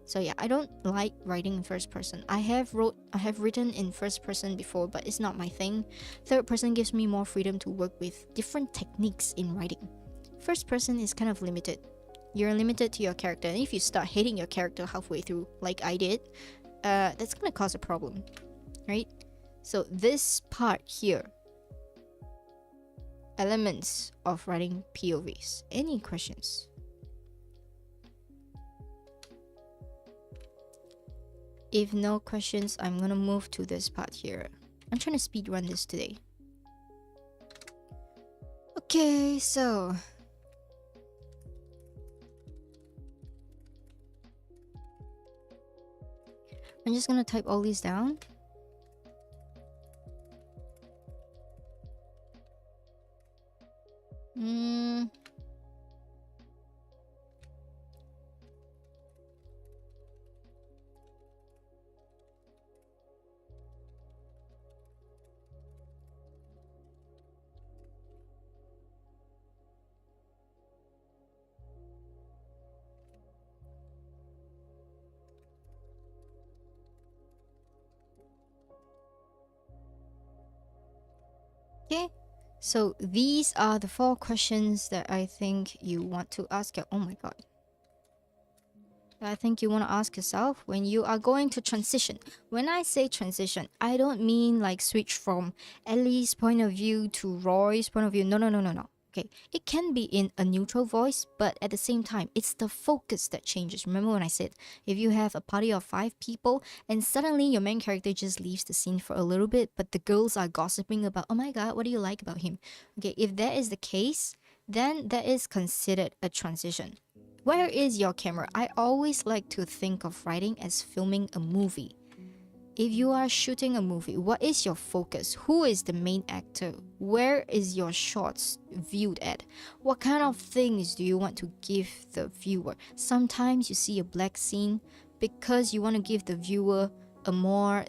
So yeah, I don't like writing in first person. I have written in first person before, but it's not my thing. Third person gives me more freedom to work with different techniques in writing. First person is kind of limited. You're limited to your character, and if you start hating your character halfway through, like I did, that's gonna cause a problem, right? So this part here, elements of writing POVs. Any questions? If no questions, I'm gonna move to this part here. I'm trying to speed run this today. Okay, so I'm just gonna type all these down. Okay, so these are the 4 questions that I think you want to ask. Oh my god. I think you want to ask yourself when you are going to transition. When I say transition, I don't mean like switch from Ellie's point of view to Roy's point of view. No, no, no, no, no. Okay, it can be in a neutral voice, but at the same time, it's the focus that changes. Remember when I said, if you have a party of 5 people and suddenly your main character just leaves the scene for a little bit, but the girls are gossiping about, oh my god, what do you like about him? Okay, if that is the case, then that is considered a transition. Where is your camera? I always like to think of writing as filming a movie. If you are shooting a movie, what is your focus? Who is the main actor? Where is your shots viewed at? What kind of things do you want to give the viewer? Sometimes you see a black scene because you want to give the viewer a more,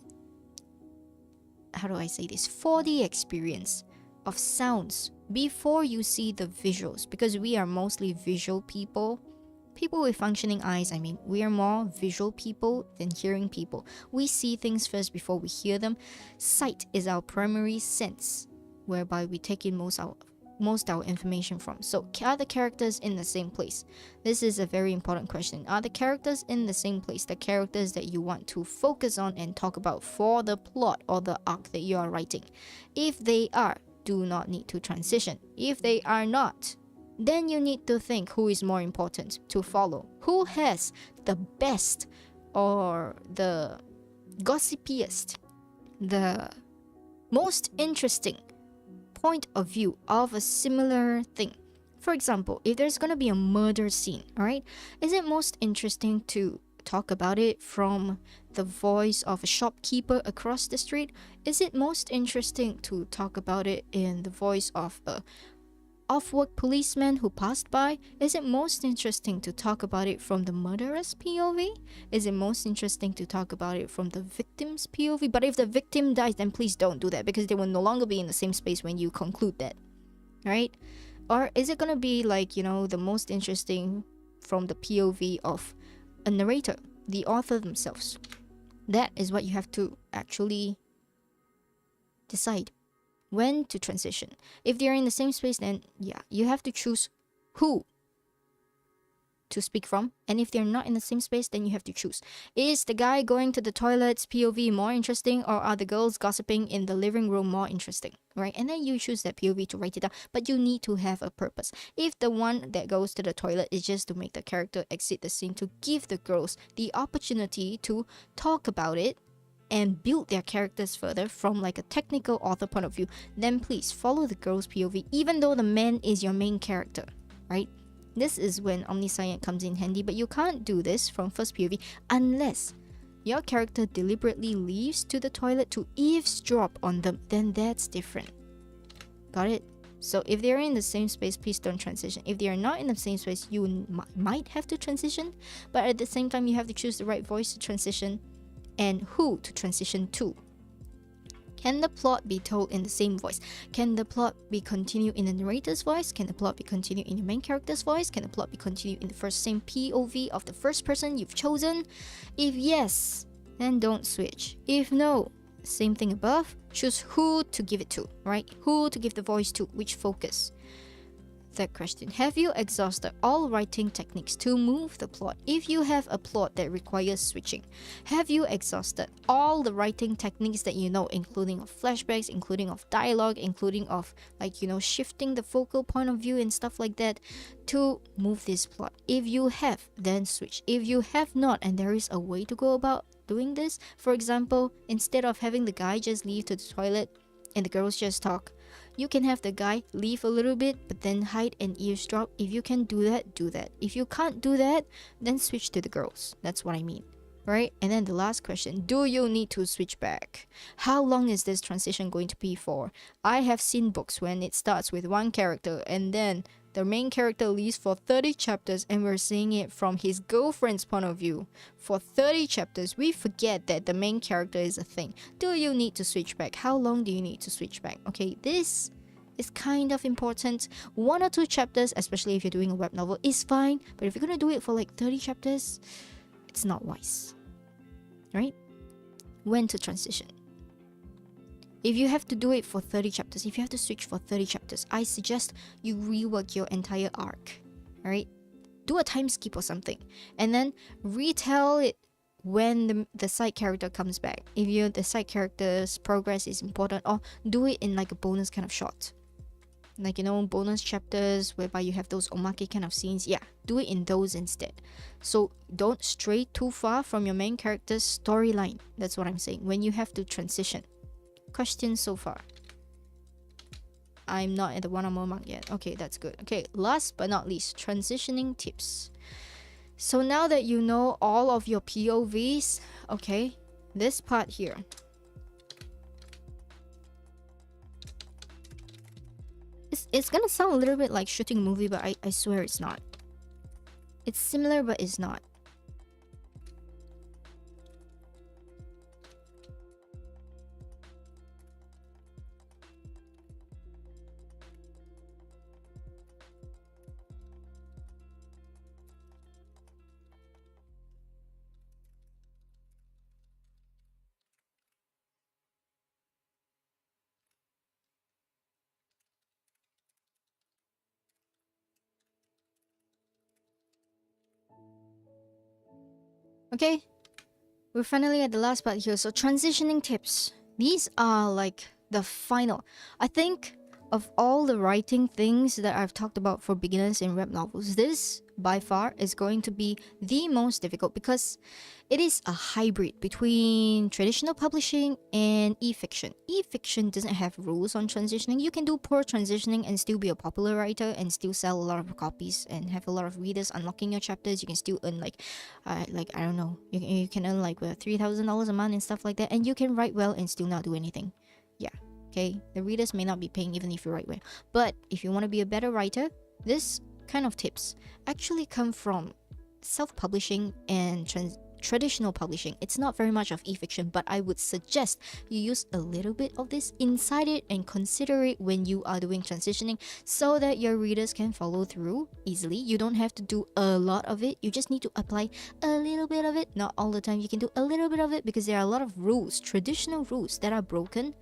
how do I say this, 4D experience of sounds before you see the visuals, because we are mostly visual people. People with functioning eyes, I mean, we are more visual people than hearing people. We see things first before we hear them. Sight is our primary sense, whereby we take in most our information from. So, are the characters in the same place? This is a very important question. Are the characters in the same place? The characters that you want to focus on and talk about for the plot or the arc that you are writing. If they are, do not need to transition. If they are not, then you need to think who is more important to follow. Who has the best or the gossipiest, the most interesting point of view of a similar thing. For example, if there's going to be a murder scene, all right, is it most interesting to talk about it from the voice of a shopkeeper across the street? Is it most interesting to talk about it in the voice of a off-work policeman who passed by? Is it most interesting to talk about it from the murderer's POV? Is it most interesting to talk about it from the victim's POV? But if the victim dies, then please don't do that, because they will no longer be in the same space when you conclude that, right? Or is it gonna be like, you know, the most interesting from the POV of a narrator, the author themselves? That is what you have to actually decide when to transition. If they're in the same space, then yeah, you have to choose who to speak from. And if they're not in the same space, then you have to choose. Is the guy going to the toilet's POV more interesting, or are the girls gossiping in the living room more interesting, right? And then you choose that POV to write it down, but you need to have a purpose. If the one that goes to the toilet is just to make the character exit the scene, to give the girls the opportunity to talk about it and build their characters further from like a technical author point of view, then please follow the girl's POV, even though the man is your main character, right? This is when omniscient comes in handy, but you can't do this from first POV unless your character deliberately leaves to the toilet to eavesdrop on them. Then that's different. Got it? So if they're in the same space, please don't transition. If they are not in the same space, you might have to transition, but at the same time, you have to choose the right voice to transition and who to transition to. Can the plot be told in the same voice? Can the plot be continued in the narrator's voice? Can the plot be continued in the main character's voice? Can the plot be continued in the first same POV of the first person you've chosen? If yes, then don't switch. If no, same thing above, choose who to give it to, right? Who to give the voice to, which focus. Third question. Have you exhausted all writing techniques to move the plot? If you have a plot that requires switching, have you exhausted all the writing techniques that you know, including of flashbacks, including of dialogue, including of shifting the focal point of view and stuff like that to move this plot? If you have, then switch. If you have not, and there is a way to go about doing this, for example, instead of having the guy just leave to the toilet and the girls just talk, you can have the guy leave a little bit but then hide and eavesdrop. If you can do that, do that. If you can't do that, then switch to the girls. That's what I mean, right? And then the last question, do you need to switch back? How long is this transition going to be for? I have seen books when it starts with one character and then the main character leaves for 30 chapters and we're seeing it from his girlfriend's point of view. For 30 chapters, we forget that the main character is a thing. Do you need to switch back? How long do you need to switch back? Okay, this is kind of important. 1 or 2 chapters, especially if you're doing a web novel, is fine. But if you're gonna do it for like 30 chapters, it's not wise, right? When to transition? If you have to do it for 30 chapters, if you have to switch for 30 chapters, I suggest you rework your entire arc, alright? Do a time skip or something, and then retell it when the side character comes back. If the side character's progress is important, or do it in like a bonus kind of shot. Like, bonus chapters whereby you have those omake kind of scenes. Yeah, do it in those instead. So don't stray too far from your main character's storyline. That's what I'm saying. When you have to transition. Questions so far? I'm not at the one more mark yet. Okay, that's good. Okay, last but not least, transitioning tips. So now that you know all of your POVs, okay, this part here. It's gonna sound a little bit like shooting a movie, but I swear it's not. It's similar, but it's not. Okay, we're finally at the last part here. So transitioning tips. These are like the final. I think of all the writing things that I've talked about for beginners in web novels, this by far is going to be the most difficult because it is a hybrid between traditional publishing and e-fiction. E-fiction doesn't have rules on transitioning. You can do poor transitioning and still be a popular writer and still sell a lot of copies and have a lot of readers unlocking your chapters. You can still earn I don't know, you can earn like $3,000 a month and stuff like that, and you can write well and still not do anything. Yeah, okay, the readers may not be paying even if you write well, but if you want to be a better writer, this kind of tips actually come from self-publishing and traditional publishing. It's not very much of e-fiction, but I would suggest you use a little bit of this inside it and consider it when you are doing transitioning so that your readers can follow through easily. You don't have to do a lot of it. You just need to apply a little bit of it. Not all the time. You can do a little bit of it because there are a lot of rules, traditional rules that are broken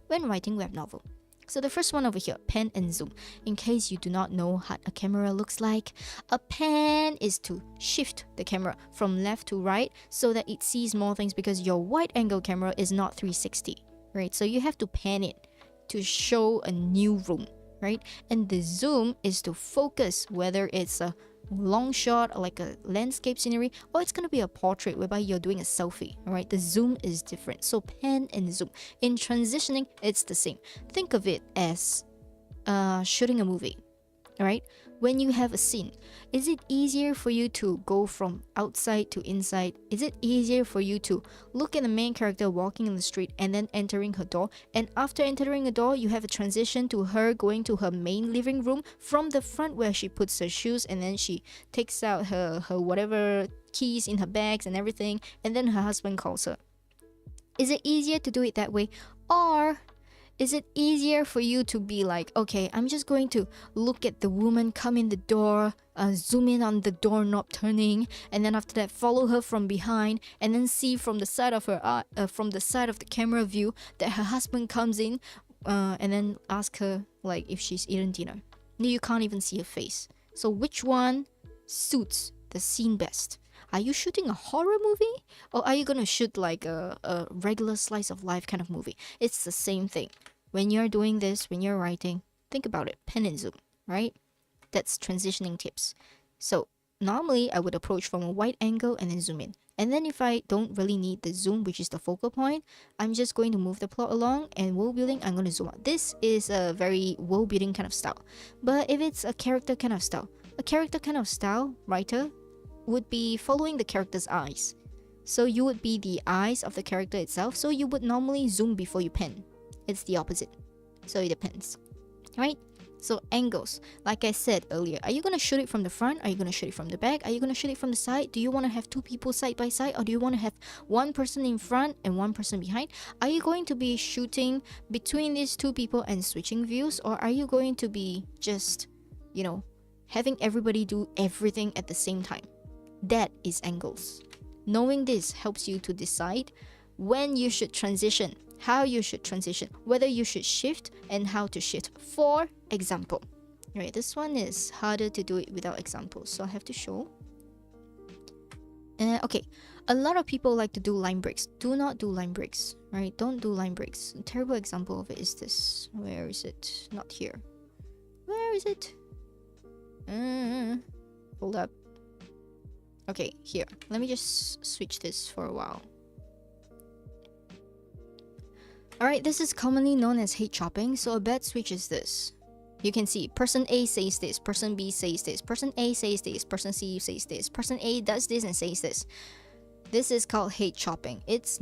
when writing web novel. So the first one over here, pan and zoom. In case you do not know what a camera looks like, a pan is to shift the camera from left to right so that it sees more things because your wide angle camera is not 360, right? So you have to pan it to show a new room, right? And the zoom is to focus, whether it's a long shot or like a landscape scenery, or it's gonna be a portrait whereby you're doing a selfie. All right, the zoom is different. So pan and zoom. In transitioning, it's the same. Think of it as shooting a movie. All right, when you have a scene, is it easier for you to go from outside to inside? Is it easier for you to look at the main character walking in the street and then entering her door, and after entering the door you have a transition to her going to her main living room from the front where she puts her shoes and then she takes out her whatever keys in her bags and everything, and then her husband calls her? Is it easier to do it that way, or is it easier for you to be like, okay, I'm just going to look at the woman come in the door, zoom in on the doorknob turning, and then after that follow her from behind, and then see from the side of her from the side of the camera view that her husband comes in, and then ask her like if she's eaten dinner? You can't even see a face. So which one suits the scene best? Are you shooting a horror movie? Or are you gonna shoot like a regular slice of life kind of movie? It's the same thing. When you're doing this, when you're writing, think about it. Pen and zoom, right? That's transitioning tips. So normally I would approach from a wide angle and then zoom in. And then if I don't really need the zoom, which is the focal point, I'm just going to move the plot along, and world building, I'm going to zoom out. This is a very world building kind of style. But if it's a character kind of style, writer would be following the character's eyes. So you would be the eyes of the character itself. So you would normally zoom before you pen. It's the opposite. So it depends, right? So angles, like I said earlier, are you going to shoot it from the front? Are you going to shoot it from the back? Are you going to shoot it from the side? Do you want to have two people side by side, or do you want to have one person in front and one person behind? Are you going to be shooting between these two people and switching views, or are you going to be just, having everybody do everything at the same time? That is angles. Knowing this helps you to decide when you should transition, how you should transition, whether you should shift, and how to shift. For example, right, this one is harder to do it without examples, so I have to show. Okay, a lot of people like to do line breaks. Do not do line breaks, right? Don't do line breaks. A terrible example of it is this. Where is it? Not here. Where is it? Hold up. Okay, here. Let me just switch this for a while. Alright, this is commonly known as hate chopping, so a bad switch is this. You can see person A says this, person B says this, person A says this, person C says this, person A does this and says this. This is called hate chopping. It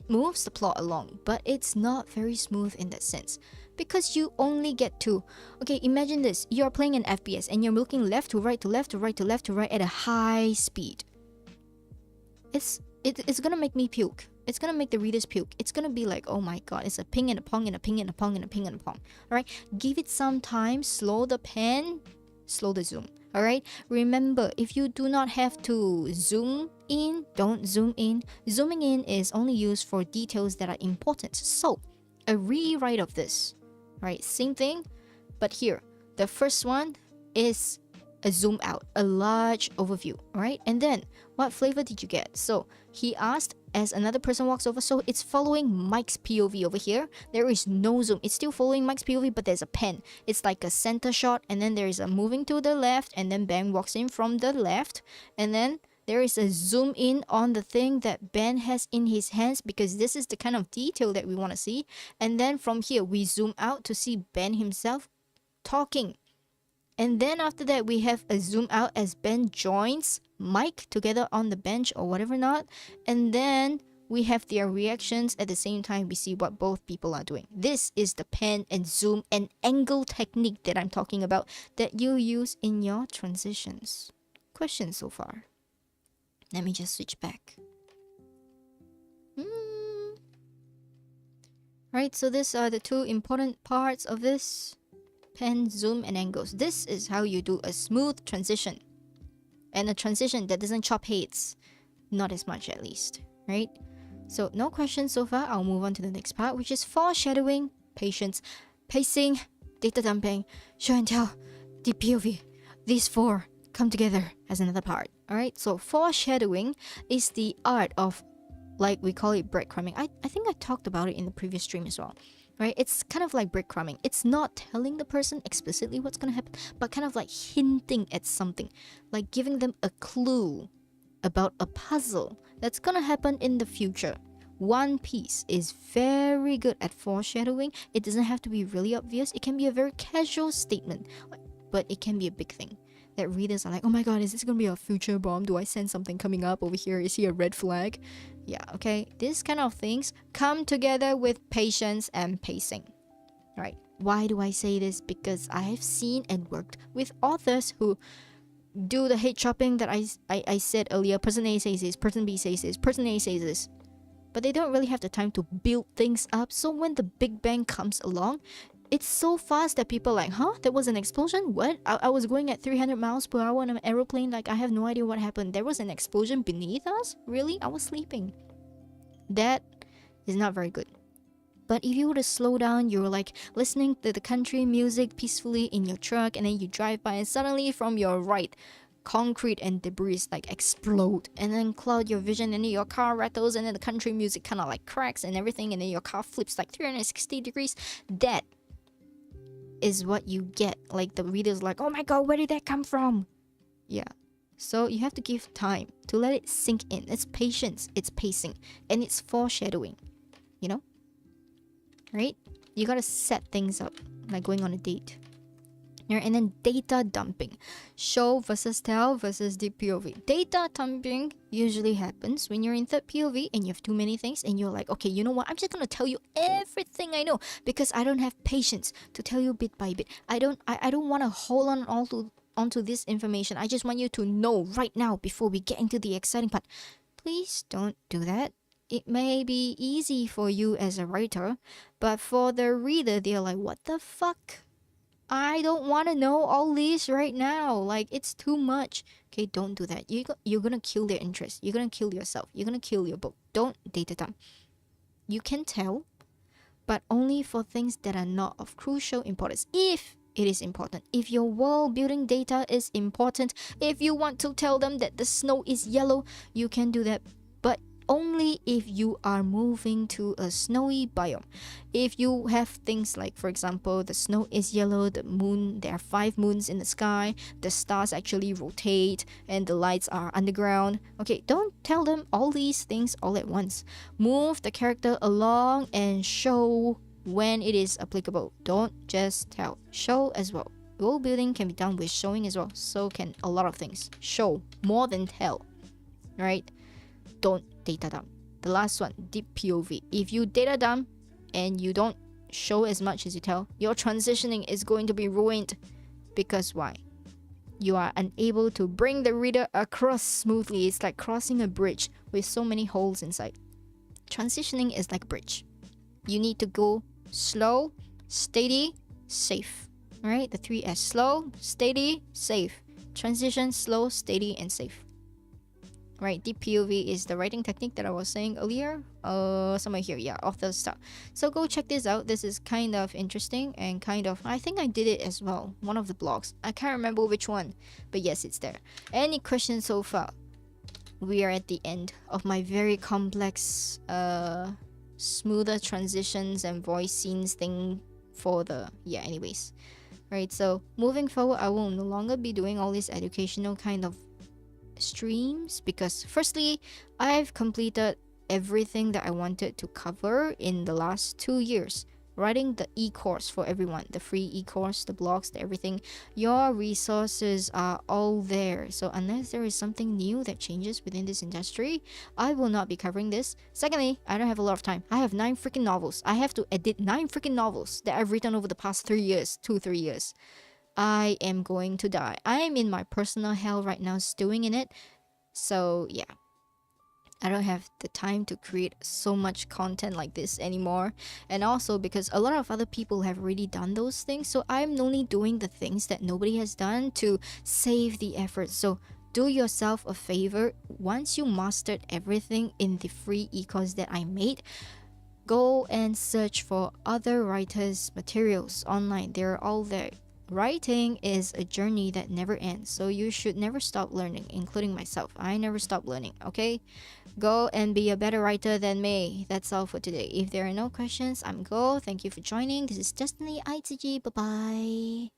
moves the plot along, but it's not very smooth in that sense. Because you only get to... Okay, imagine this. You're playing an FPS and you're looking left to right to left to right to left to right at a high speed. It's gonna make me puke. It's gonna make the readers puke. It's gonna be like, oh my god, it's a ping and a pong and a ping and a pong and a ping and a pong. Alright, give it some time, slow the pen, slow the zoom. Alright, remember, if you do not have to zoom in, don't zoom in. Zooming in is only used for details that are important. So, a rewrite of this, right? Same thing, but here, the first one is a zoom out, a large overview, right? And then, what flavor did you get? So, he asked as another person walks over, so it's following Mike's POV over here. There is no zoom. It's still following Mike's POV, but there's a pen. It's like a center shot, and then there is a moving to the left, and then Ben walks in from the left, and then there is a zoom in on the thing that Ben has in his hands, because this is the kind of detail that we want to see. And then from here, we zoom out to see Ben himself talking. And then after that, we have a zoom out as Ben joins Mike together on the bench or whatever not. And then we have their reactions at the same time. We see what both people are doing. This is the pen and zoom and angle technique that I'm talking about that you use in your transitions. Questions so far? Let me just switch back. Right, so these are the two important parts of this. Pen, zoom, and angles. This is how you do a smooth transition. And a transition that doesn't chop heads. Not as much, at least. Right? So, no questions so far. I'll move on to the next part, which is foreshadowing, patience, pacing, data dumping, show and tell, the POV. These four come together as another part. Alright? So, foreshadowing is the art of, like we call it, breadcrumbing. I think I talked about it in the previous stream as well. Right? It's kind of like breadcrumbing. It's not telling the person explicitly what's going to happen, but kind of like hinting at something. Like giving them a clue about a puzzle that's going to happen in the future. One Piece is very good at foreshadowing. It doesn't have to be really obvious. It can be a very casual statement, but it can be a big thing. That readers are like, oh my god, is this going to be a future bomb? Do I sense something coming up over here? Is he a red flag? Yeah, okay. These kind of things come together with patience and pacing. Right? Why do I say this? Because I have seen and worked with authors who do the hate chopping that I said earlier. Person A says this, person B says this, person A says this. But they don't really have the time to build things up. So when the Big Bang comes along, it's so fast that people are like, huh? There was an explosion? What? I was going at 300 miles per hour on an aeroplane. Like, I have no idea what happened. There was an explosion beneath us? Really? I was sleeping. That is not very good. But if you were to slow down, you're like listening to the country music peacefully in your truck, and then you drive by and suddenly from your right, concrete and debris like explode and then cloud your vision, and then your car rattles, and then the country music kind of like cracks and everything, and then your car flips like 360 degrees. That is what you get. Like the reader's like, oh my god, where did that come from? Yeah. So you have to give time to let it sink in. It's patience, it's pacing, and it's foreshadowing, you know? Right? You gotta set things up, like going on a date. And then data dumping. Show versus tell versus deep POV. Data dumping usually happens when you're in third POV and you have too many things and you're like, okay, you know what? I'm just gonna tell you everything I know because I don't have patience to tell you bit by bit. I don't want to hold on onto this information. I just want you to know right now before we get into the exciting part. Please don't do that. It may be easy for you as a writer, but for the reader, they're like, what the fuck? I don't want to know all this right now. Like, it's too much. Okay, don't do that. You're gonna kill their interest. You're gonna kill yourself. You're gonna kill your book. Don't data dump. You can tell, but only for things that are not of crucial importance. If it is important, if your world building data is important, if you want to tell them that the snow is yellow, you can do that. But only if you are moving to a snowy biome. If you have things like, for example, the snow is yellow, the moon, there are 5 moons in the sky, the stars actually rotate, and the lights are underground. Okay, don't tell them all these things all at once. Move the character along and show when it is applicable. Don't just tell. Show as well. World building can be done with showing as well. So can a lot of things. Show more than tell. Right? Don't data dump. The last one, deep POV. If you data dump and you don't show as much as you tell, your transitioning is going to be ruined. Because why? You are unable to bring the reader across smoothly. It's like crossing a bridge with so many holes inside. Transitioning is like a bridge. You need to go slow, steady, safe. Alright? The 3S. Slow, steady, safe. Transition, slow, steady, and safe. Right, deep POV is the writing technique that I was saying earlier. Somewhere here, yeah, author stuff. So go check this out. This is kind of interesting and kind of, I think I did it as well. One of the blogs. I can't remember which one, but yes, it's there. Any questions so far? We are at the end of my very complex, smoother transitions and voice scenes thing for the, yeah, anyways. Right, so moving forward, I will no longer be doing all these educational kind of streams because firstly, I've completed everything that I wanted to cover in the last 2 years. Writing the e-course for everyone, the free e-course, the blogs, the everything. Your resources are all there. So unless there is something new that changes within this industry, I will not be covering this. Secondly, I don't have a lot of time. I have 9 freaking novels. I have to edit 9 freaking novels that I've written over the past 3 years, 2-3 years. I am going to die. I am in my personal hell right now, stewing in it. So yeah, I don't have the time to create so much content like this anymore. And also because a lot of other people have already done those things. So I'm only doing the things that nobody has done to save the effort. So do yourself a favor. Once you mastered everything in the free e-course that I made, go and search for other writers' materials online. They're all there. Writing is a journey that never ends, so you should never stop learning, including myself. I never stop learning, okay? Go and be a better writer than me. That's all for today. If there are no questions, I'm Go. Thank you for joining. This is Destiny ITG. Bye-bye.